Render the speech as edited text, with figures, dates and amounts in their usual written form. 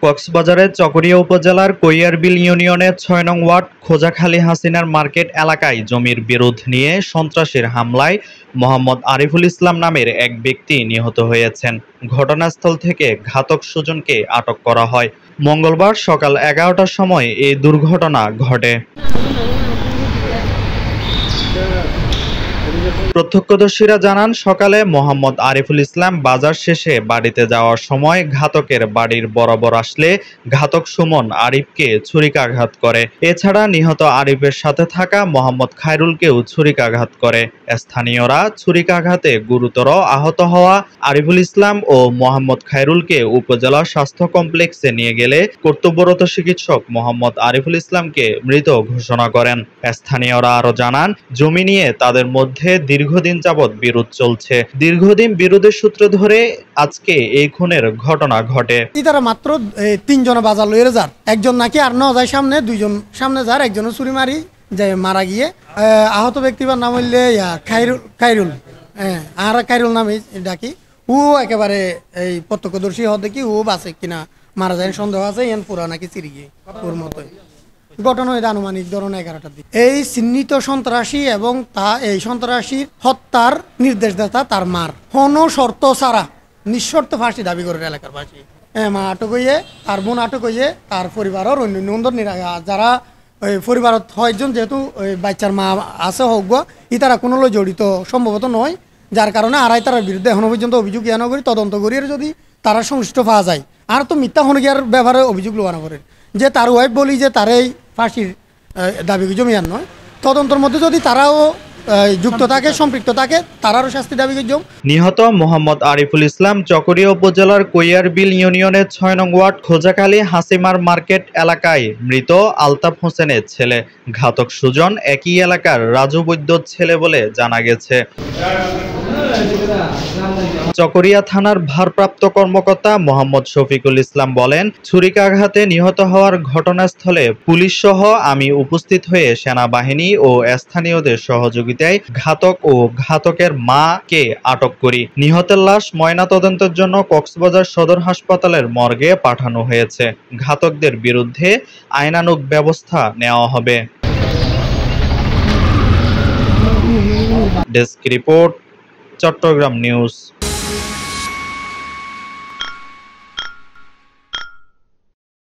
কক্সবাজারের চকরিয়া উপজেলার কৈয়ারবিল ইউনিয়নের ৬ নং ওয়ার্ড খোজাখালী হাসিনার মার্কেট এলাকায় জমির বিরোধ নিয়ে সন্ত্রাসীর হামলায় মোহাম্মদ আরিফুল ইসলাম নামের এক ব্যক্তি নিহত হয়েছেন। ঘটনাস্থল থেকে ঘাতক সুজনকে আটক করা হয়। মঙ্গলবার সকাল ১১টার সময় এই দুর্ঘটনা ঘটে। প্রত্যক্ষদর্শীরা জানান, সকালে মোহাম্মদ আরিফুল ইসলাম বাজার শেষে বাড়িতে যাওয়ার সময় ঘাতকের বাড়ির বরাবর আসলে ঘাতক সুমন আরিফকে ছুরিকাঘাত করে। এছাড়া নিহত আরিফের সাথে থাকা মোহাম্মদ খায়রুলকেও ছুরিকাঘাত করে। স্থানীয়রা ছুরিকাঘাতে গুরুতর আহত হওয়া আরিফুল ইসলাম ও মোহাম্মদ খায়রুলকে উপজেলা স্বাস্থ্য কমপ্লেক্সে নিয়ে গেলে কর্তব্যরত চিকিৎসক মোহাম্মদ আরিফুল ইসলামকে মৃত ঘোষণা করেন। স্থানীয়রা আরো জানান, জমি নিয়ে তাদের মধ্যে দীর্ঘদিন যাবৎ বিরোধ চলছে। দীর্ঘদিন বিরোধের সূত্র ধরে আজকে এই খুনের ঘটনা ঘটে। তারা মাত্র ৩ জন বাজার লইয়ে যার, একজন নাকি আর ন যায় সামনে, 2 জন সামনে যার, একজন ছুরি মারি যায় মারা গিয়ে। আহত ব্যক্তির নাম হইলে খায়রুল, আর খায়রুল নামে ডাকি। ও একেবারে এই প্রত্যক্ষদর্শী হওয়া দেখি ও বাঁচে কিনা মারা যায় সন্দেহ আছে। এন পুরা নাকি চিরি গিয়ে ওর মতোই ঘটনা হইতে আনুমানিক ধরুন 11টার দিকে। এই চিহ্নিত সন্ত্রাসী এবং এই সন্ত্রাসীর হত্যার নির্দেশদাতা তার মার কোন শর্ত ছাড়া নিঃশর্ত ফাঁসি দাবি করে এলাকার ফাঁসি। মা আটক হইয়ে, তার বোন আটক হইয়ে, তার পরিবারের অন্য যারা ওই পরিবারত 6 জন, যেহেতু ওই বাচ্চার মা আছে হোক ই তারা কোনো জড়িত সম্ভবত নয়, যার কারণে আড়াই তার বিরুদ্ধে এখনো পর্যন্ত অভিযোগ ইয়ানো করি, তদন্ত করি। যদি তারা সংশ্লিষ্ট পাওয়া যায় আর তো মিথ্যা হনগিয়ার ব্যাপারে অভিযোগ লোয়ানো করে যে তার ওয়াইফ বলি যে তার এই ফাঁসির দাবি জমিয়ার নয়, তদন্তের মধ্যে যদি তারাও যুক্ত থাকে, সম্পৃক্ত থাকে, তারারও শাস্তি দাবি করছে। নিহত মোহাম্মদ আরিফুল ইসলাম চকরিয়া উপজেলার কৈয়ারবিল ইউনিয়নের ৬ নং ওয়ার্ড খোজাখালী হাসিমার মার্কেট এলাকায় মৃত আলতাফ হোসেনের ছেলে। ঘাতক সুজন একই এলাকার রাজু বৈদ্যর ছেলে বলে জানা গেছে। চকরিয়া থানার ভারপ্রাপ্ত কর্মকর্তা মোহাম্মদ শফিকুল ইসলাম বলেন, ছুরিকাঘাতে নিহত হওয়ার ঘটনাস্থলে পুলিশ সহ আমি উপস্থিত হয়ে সেনাবাহিনী ও স্থানীয়দের সহযোগিতায় ঘাতক ও ঘাতকের মাকে আটক করি। নিহতের লাশ ময়নাতদন্তের জন্য কক্সবাজার সদর হাসপাতালের মর্গে পাঠানো হয়েছে। ঘাতকদের বিরুদ্ধে আইনানুগ ব্যবস্থা নেওয়া হবে। Desk report, Chattogram news.